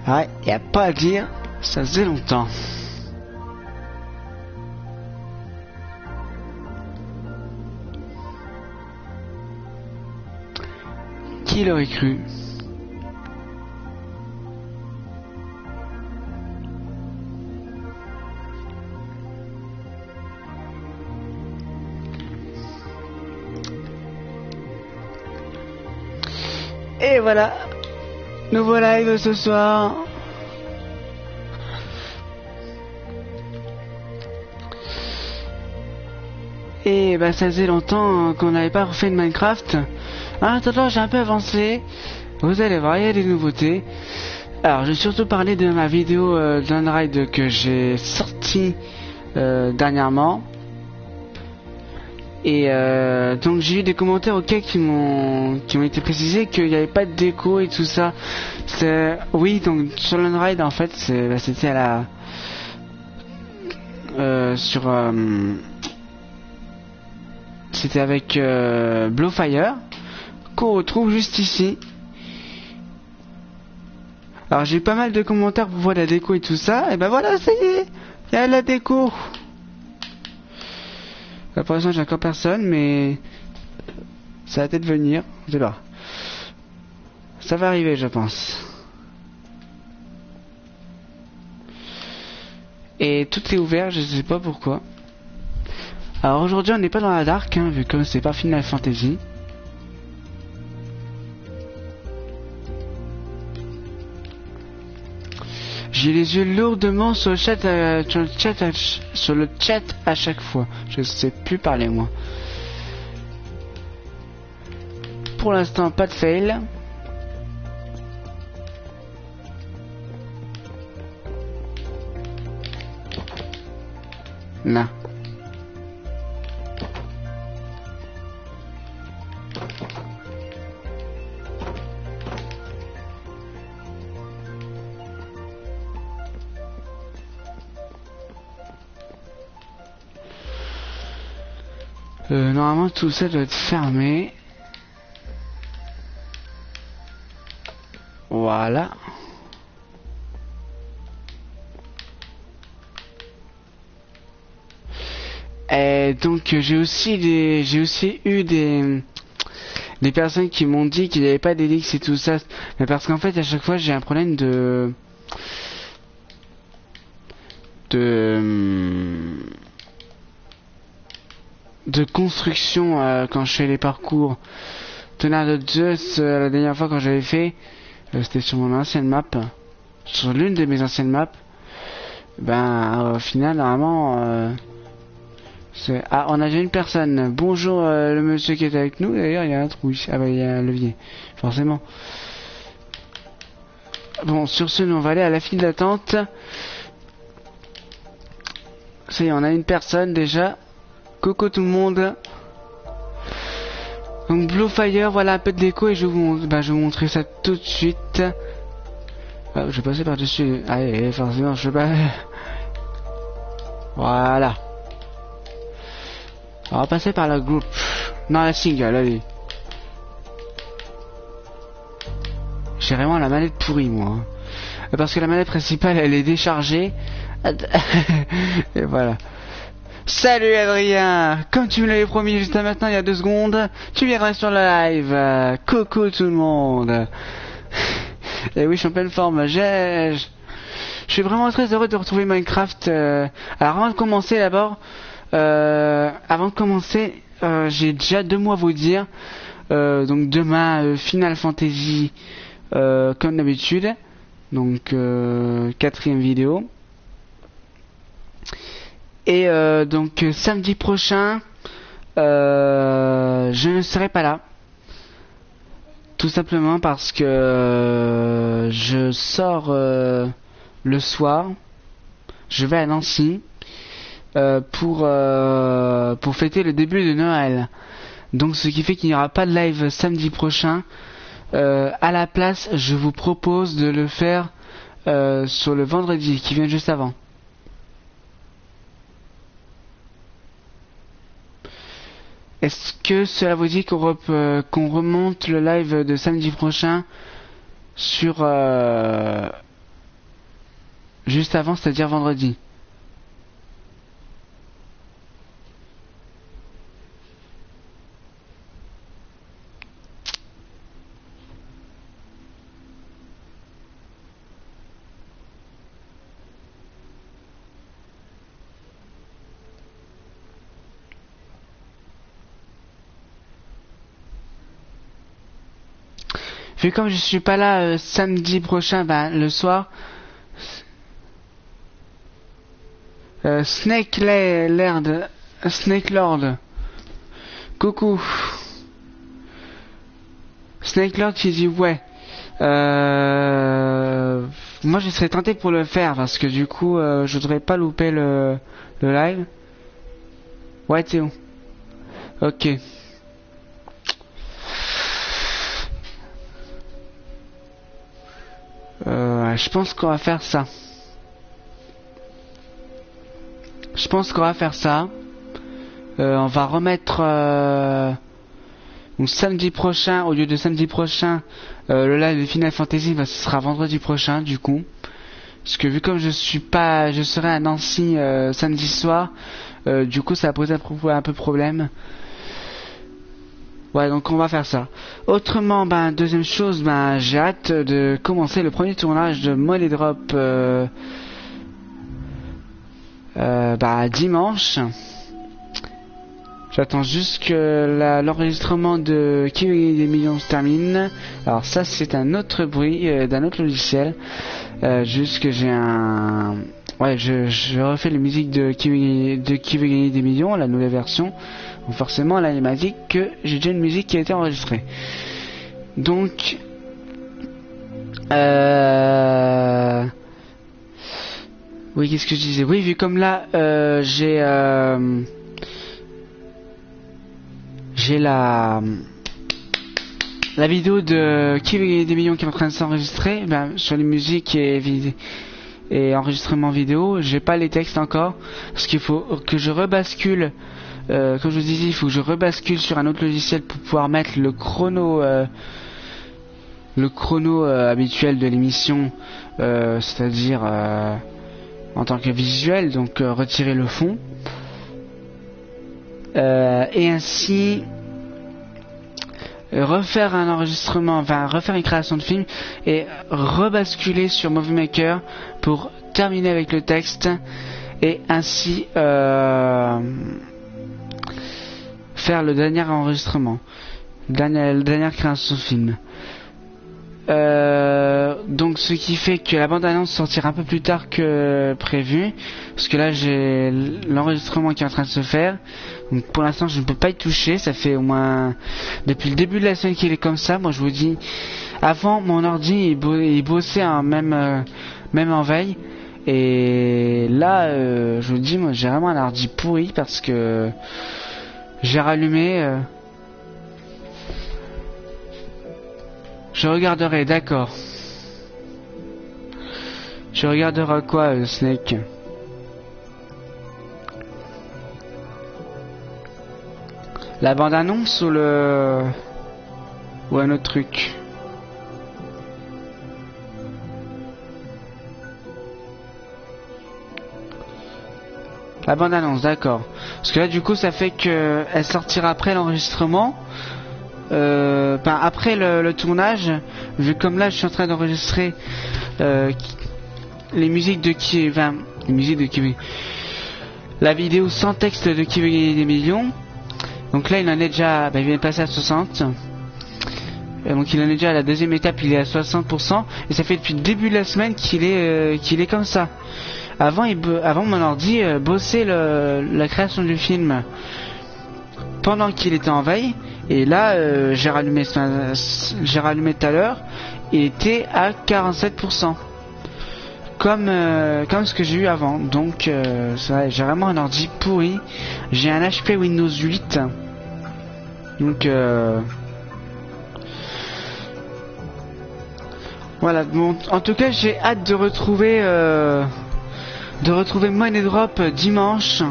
Ouais, y a pas à dire, ça faisait longtemps. Qui l'aurait cru? Et voilà, nouveau live ce soir. Et bah ça faisait longtemps qu'on n'avait pas refait de Minecraft. En attendant, j'ai un peu avancé. Vous allez voir, il y a des nouveautés. Alors, je vais surtout parler de ma vidéo d'Unride que j'ai sortie dernièrement. Et donc j'ai eu des commentaires qui m'ont été précisés qu'il n'y avait pas de déco et tout ça. Oui, donc sur l'Unride en fait c'était à la c'était avec Blowfire qu'on retrouve juste ici. Alors j'ai eu pas mal de commentaires pour voir la déco et tout ça. Et ben voilà, ça y est, il y a la déco. Là, pour l'instant j'ai encore personne, mais ça va peut-être venir, je sais pas. Ça va arriver, je pense. Et tout est ouvert, je sais pas pourquoi. Alors aujourd'hui on n'est pas dans la dark, hein, vu que c'est pas Final Fantasy. J'ai les yeux lourdement sur le chat, sur le chat à chaque fois. Je sais plus parler moi. Pour l'instant, pas de fail. Non. Normalement tout ça doit être fermé. Voilà. Et donc j'ai aussi eu des personnes qui m'ont dit qu'il n'y avait pas d'élix et tout ça, mais parce qu'en fait à chaque fois j'ai un problème de construction quand je fais les parcours. Tonnerre de Zeus, la dernière fois quand j'avais fait, c'était sur mon ancienne map, sur l'une de mes anciennes maps. Ben au final normalement ah, on a déjà une personne. Bonjour le monsieur qui est avec nous. D'ailleurs il y a un trou. Ah bah il y a un levier, forcément. Bon, sur ce, nous on va aller à la file d'attente. Ça y est, on a une personne déjà. Coucou tout le monde. Donc Blowfire, voilà un peu de déco et je vais vous montrer ça tout de suite. Je vais passer par dessus. Allez, forcément je vais pas. Voilà. On va passer par la groupe. Non, la single, allez. J'ai vraiment la manette pourrie moi. Parce que la manette principale elle est déchargée. Et voilà. Salut Adrien, comme tu me l'avais promis juste maintenant il y a 2 secondes, tu viendras sur le live. Coucou tout le monde. Et oui, je suis en pleine forme. Je suis vraiment très heureux de retrouver Minecraft. Alors avant de commencer d'abord, j'ai déjà 2 mots à vous dire. Donc demain Final Fantasy comme d'habitude. Donc 4e vidéo. Et donc samedi prochain, je ne serai pas là. Tout simplement parce que je sors le soir. Je vais à Nancy pour fêter le début de Noël. Donc ce qui fait qu'il n'y aura pas de live samedi prochain. À la place, je vous propose de le faire sur le vendredi qui vient juste avant. Est-ce que cela vous dit qu'on remonte le live de samedi prochain sur juste avant, c'est-à-dire vendredi. Vu comme je suis pas là samedi prochain, ben le soir, Snake Lord, coucou. Snake Lord qui dit ouais. Moi je serais tenté pour le faire parce que du coup je voudrais pas louper le live. Ouais Théo. Ok. Je pense qu'on va faire ça. On va remettre donc samedi prochain, au lieu de samedi prochain, le live de Final Fantasy, bah, ce sera vendredi prochain du coup. Parce que vu comme je serai à Nancy samedi soir, du coup ça va poser un peu problème. Ouais, donc on va faire ça. Autrement, ben deuxième chose, ben j'ai hâte de commencer le premier tournage de Money Drop dimanche. J'attends juste que l'enregistrement de Qui veut gagner des millions se termine. Alors ça c'est un autre bruit d'un autre logiciel. Juste que j'ai un... Ouais, je refais la musique de Qui veut gagner des millions, la nouvelle version. Donc forcément là il m'a dit que j'ai déjà une musique qui a été enregistrée. Donc... Oui, qu'est-ce que je disais? Oui, vu comme là j'ai la vidéo de Qui veut gagner des millions qui est en train de s'enregistrer, ben, sur les musiques et enregistrement vidéo, j'ai pas les textes encore, parce qu'il faut que je rebascule, comme je vous disais, il faut que je rebascule sur un autre logiciel pour pouvoir mettre le chrono habituel de l'émission, c'est-à-dire en tant que visuel, donc retirer le fond. Et ainsi refaire un enregistrement, enfin refaire une création de film et rebasculer sur Movie Maker pour terminer avec le texte et ainsi faire le dernier enregistrement, la dernière création de film. Donc ce qui fait que la bande-annonce sortira un peu plus tard que prévu, parce que là j'ai l'enregistrement qui est en train de se faire. Donc pour l'instant je ne peux pas y toucher, ça fait au moins depuis le début de la semaine qu'il est comme ça. Moi je vous dis, avant mon ordi il bossait même en veille, et là je vous dis, moi j'ai vraiment un ordi pourri parce que j'ai rallumé. Je regarderai, d'accord. Je regarderai quoi, Snake? La bande-annonce ou ou un autre truc? La bande-annonce, d'accord. Parce que là, du coup, ça fait que elle sortira après l'enregistrement. Après le tournage, vu comme là je suis en train d'enregistrer les musiques de la vidéo sans texte de Qui veut gagner des millions. Donc là il en est déjà, il vient de passer à 60. Donc il en est déjà à la deuxième étape, il est à 60%, et ça fait depuis le début de la semaine qu'il est comme ça. Avant mon ordi bossait la création du film pendant qu'il était en veille. Et là, j'ai rallumé tout à l'heure, il était à 47%. Comme ce que j'ai eu avant. Donc, j'ai vraiment un ordi pourri. J'ai un HP Windows 8. Donc, voilà. Bon, en tout cas, j'ai hâte de retrouver Money Drop dimanche.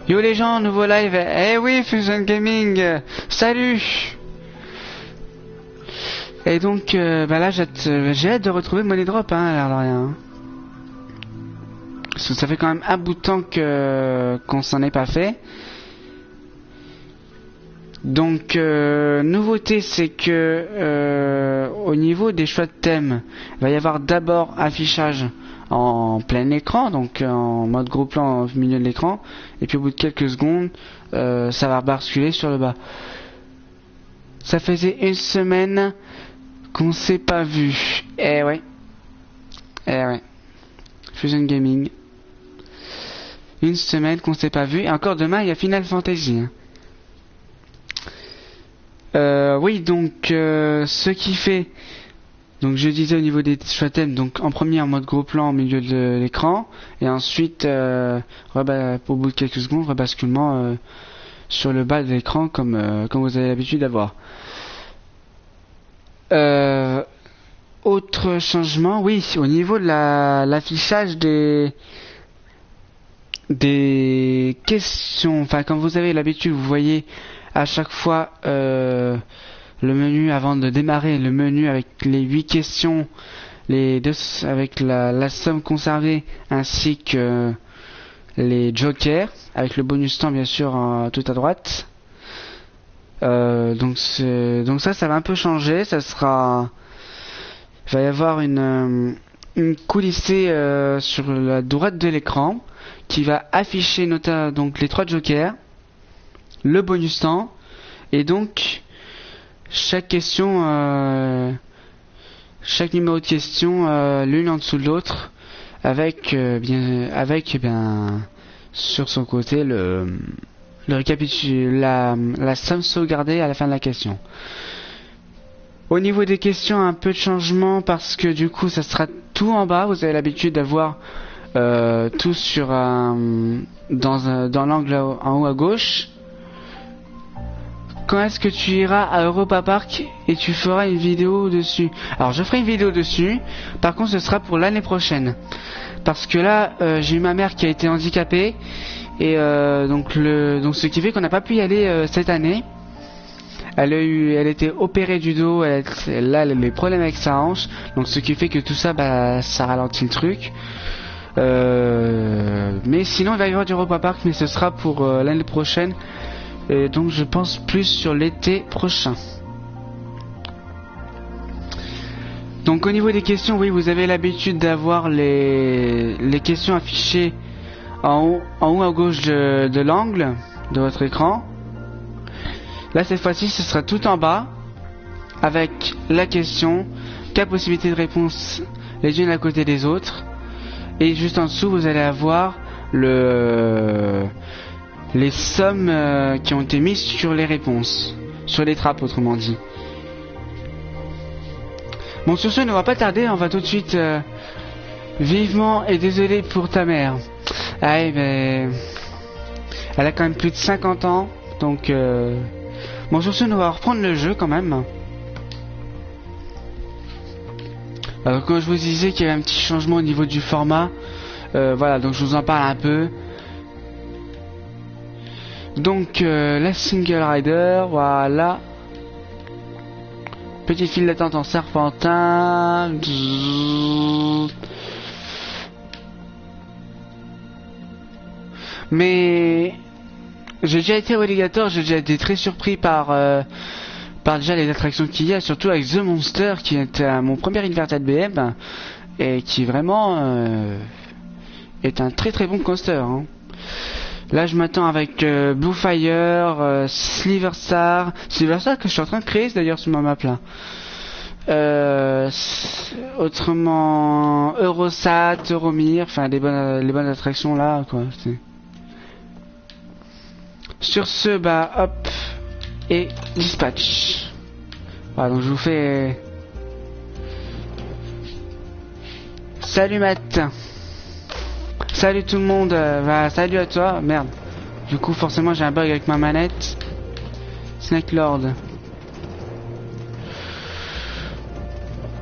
Yo les gens, nouveau live. Eh oui, Fusion Gaming, salut. Et donc, bah là, j'ai hâte de retrouver Money Drop, hein, l'air de rien. Parce que ça fait quand même un bout de temps qu'on s'en est pas fait. Donc, nouveauté, c'est que au niveau des choix de thème, il va y avoir d'abord affichage en plein écran, donc en mode gros plan au milieu de l'écran, et puis au bout de quelques secondes, ça va basculer sur le bas. Ça faisait une semaine qu'on s'est pas vu. Eh ouais. Fusion Gaming. Une semaine qu'on s'est pas vu, et encore demain il y a Final Fantasy. Oui, donc ce qui fait, donc je disais au niveau des choix thèmes, donc en premier en mode gros plan au milieu de l'écran, et ensuite au bout de quelques secondes rebasculement sur le bas de l'écran comme vous avez l'habitude d'avoir. Autre changement, oui, au niveau de l'affichage des questions, enfin comme vous avez l'habitude, vous voyez à chaque fois le menu avant de démarrer, le menu avec les 8 questions, avec la somme conservée ainsi que les jokers, avec le bonus temps bien sûr tout à droite. Donc ça va un peu changer, il va y avoir une coulissée sur la droite de l'écran qui va afficher donc les 3 jokers, le bonus temps, et donc chaque numéro de question l'une en dessous de l'autre avec sur son côté le la somme sauvegardée à la fin de la question. Au niveau des questions, un peu de changement parce que du coup ça sera tout en bas. Vous avez l'habitude d'avoir tout sur dans l'angle en haut à gauche. Quand est-ce que tu iras à Europa Park et tu feras une vidéo dessus? Alors je ferai une vidéo dessus, par contre ce sera pour l'année prochaine. Parce que là j'ai eu ma mère qui a été handicapée et donc ce qui fait qu'on n'a pas pu y aller cette année. Elle était opérée du dos, elle a des problèmes avec sa hanche, donc ce qui fait que tout ça ça ralentit le truc. Mais sinon il va y avoir du Europa Park, mais ce sera pour l'année prochaine. Et donc je pense plus sur l'été prochain. Donc au niveau des questions, oui, vous avez l'habitude d'avoir les questions affichées en haut à gauche de l'angle de votre écran. Là cette fois-ci ce sera tout en bas avec la question, 4 possibilités de réponse les unes à côté des autres, et juste en dessous vous allez avoir les sommes qui ont été mises sur les réponses, sur les trappes autrement dit. Bon, sur ce, on ne va pas tarder, on va tout de suite vivement et désolé pour ta mère. Ah, mais elle a quand même plus de 50 ans, donc bon, sur ce, on va reprendre le jeu quand même. Quand je vous disais qu'il y avait un petit changement au niveau du format, voilà, donc je vous en parle un peu. Donc la single rider, voilà. Petit fil d'attente en serpentin. Mais j'ai déjà été obligatoire, j'ai déjà été très surpris par déjà les attractions qu'il y a, surtout avec The Monster qui est mon premier inverted BM et qui vraiment est un très très bon coaster, hein. Là je m'attends avec Blue Fire, Silver Star que je suis en train de créer d'ailleurs sur ma map là. Autrement Eurosat, Euromir, enfin les bonnes attractions là quoi. Sur ce hop et dispatch. Voilà, donc je vous fais salut Matt. Salut tout le monde, salut à toi, merde. Du coup forcément j'ai un bug avec ma manette. Snake Lord.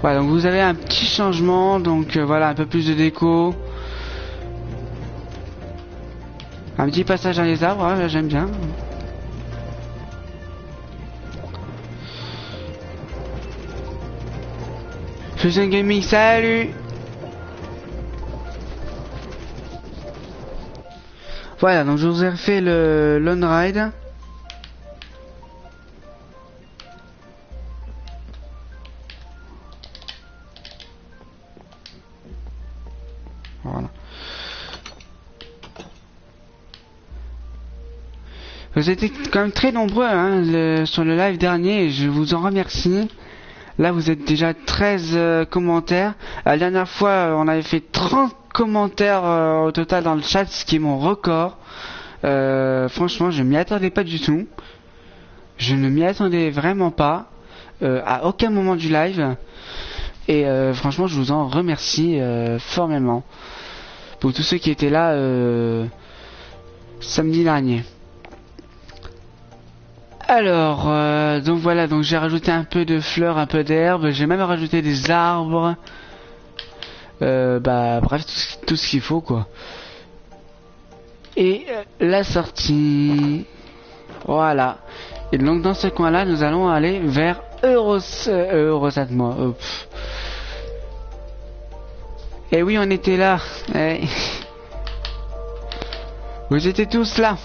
Voilà, donc vous avez un petit changement, donc voilà, un peu plus de déco. Un petit passage dans les arbres, ouais, j'aime bien. Fusion Gaming, salut. Voilà, donc je vous ai refait le Lone Ride. Voilà. Vous étiez quand même très nombreux hein, sur le live dernier et je vous en remercie. Là vous êtes déjà 13 commentaires. La dernière fois on avait fait 30 commentaires au total dans le chat, ce qui est mon record. Franchement je m'y attendais pas du tout. Je ne m'y attendais vraiment pas à aucun moment du live. Et franchement je vous en remercie formellement. Pour tous ceux qui étaient là samedi dernier. Alors, donc voilà, donc j'ai rajouté un peu de fleurs, un peu d'herbe, j'ai même rajouté des arbres. Bah bref, tout ce qu'il faut quoi. Et la sortie. Voilà. Et donc dans ce coin là, nous allons aller vers Eurosat moi. Et oui, on était là. Vous étiez tous là.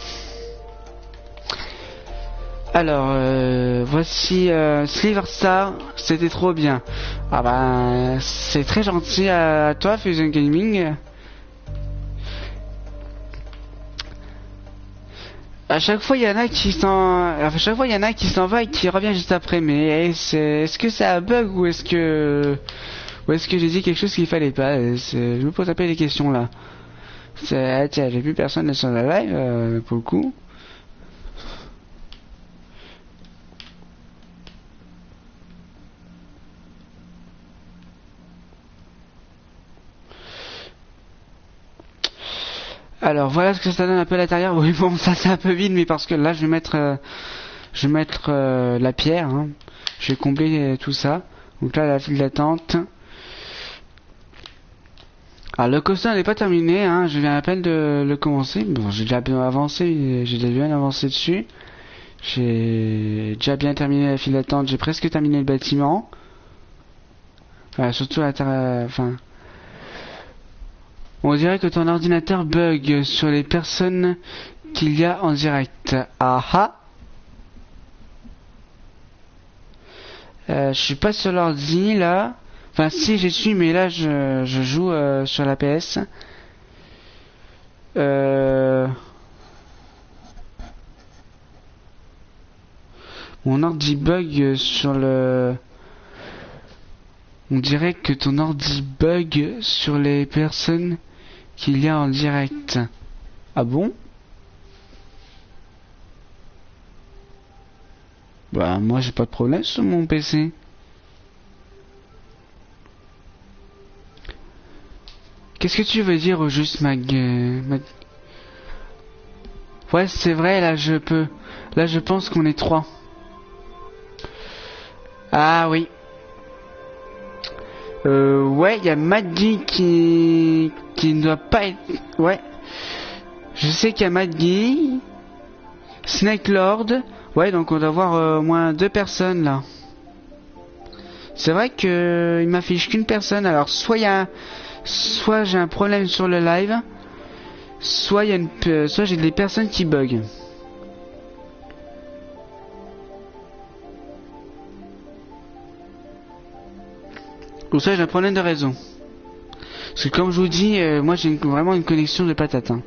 Alors, voici Sliver Star, c'était trop bien. Ah bah, c'est très gentil à toi, Fusion Gaming. À chaque fois, il y en a qui s'en va et qui revient juste après. Mais est-ce que c'est un bug ou est-ce que j'ai dit quelque chose qu'il fallait pas? Je me pose un peu des questions là. Tiens, j'ai plus personne sur la live pour le coup. Alors voilà ce que ça donne un peu à l'intérieur. Oui bon ça c'est un peu vide mais parce que là je vais mettre la pierre. Hein. Je vais combler tout ça. Donc là la file d'attente. Alors le coaster n'est pas terminé. Hein. Je viens à peine de le commencer. Bon j'ai déjà bien avancé. J'ai déjà bien avancé dessus. J'ai déjà bien terminé la file d'attente. J'ai presque terminé le bâtiment. Enfin, surtout à enfin. On dirait que ton ordinateur bug sur les personnes qu'il y a en direct. Ah ah. Je suis pas sur l'ordi là. Enfin si j'y suis mais là je joue sur la PS. Mon ordi bug sur le... On dirait que ton ordi bug sur les personnes qu'il y a en direct. Ah bon? Bah moi j'ai pas de problème sur mon PC. Qu'est-ce que tu veux dire au juste Ouais c'est vrai là je peux. Là je pense qu'on est 3. Ah oui. Ouais, il y a Maggie qui ne doit pas être... Ouais. Je sais qu'il y a Maggie, Snake Lord. Ouais, donc on doit avoir au moins 2 personnes là. C'est vrai que il m'affiche qu'une personne. Alors soit j'ai un problème sur le live, soit soit j'ai des personnes qui bug. Ou ça j'ai un problème de réseau. Parce que comme je vous dis, moi j'ai vraiment une connexion de patate. Hein.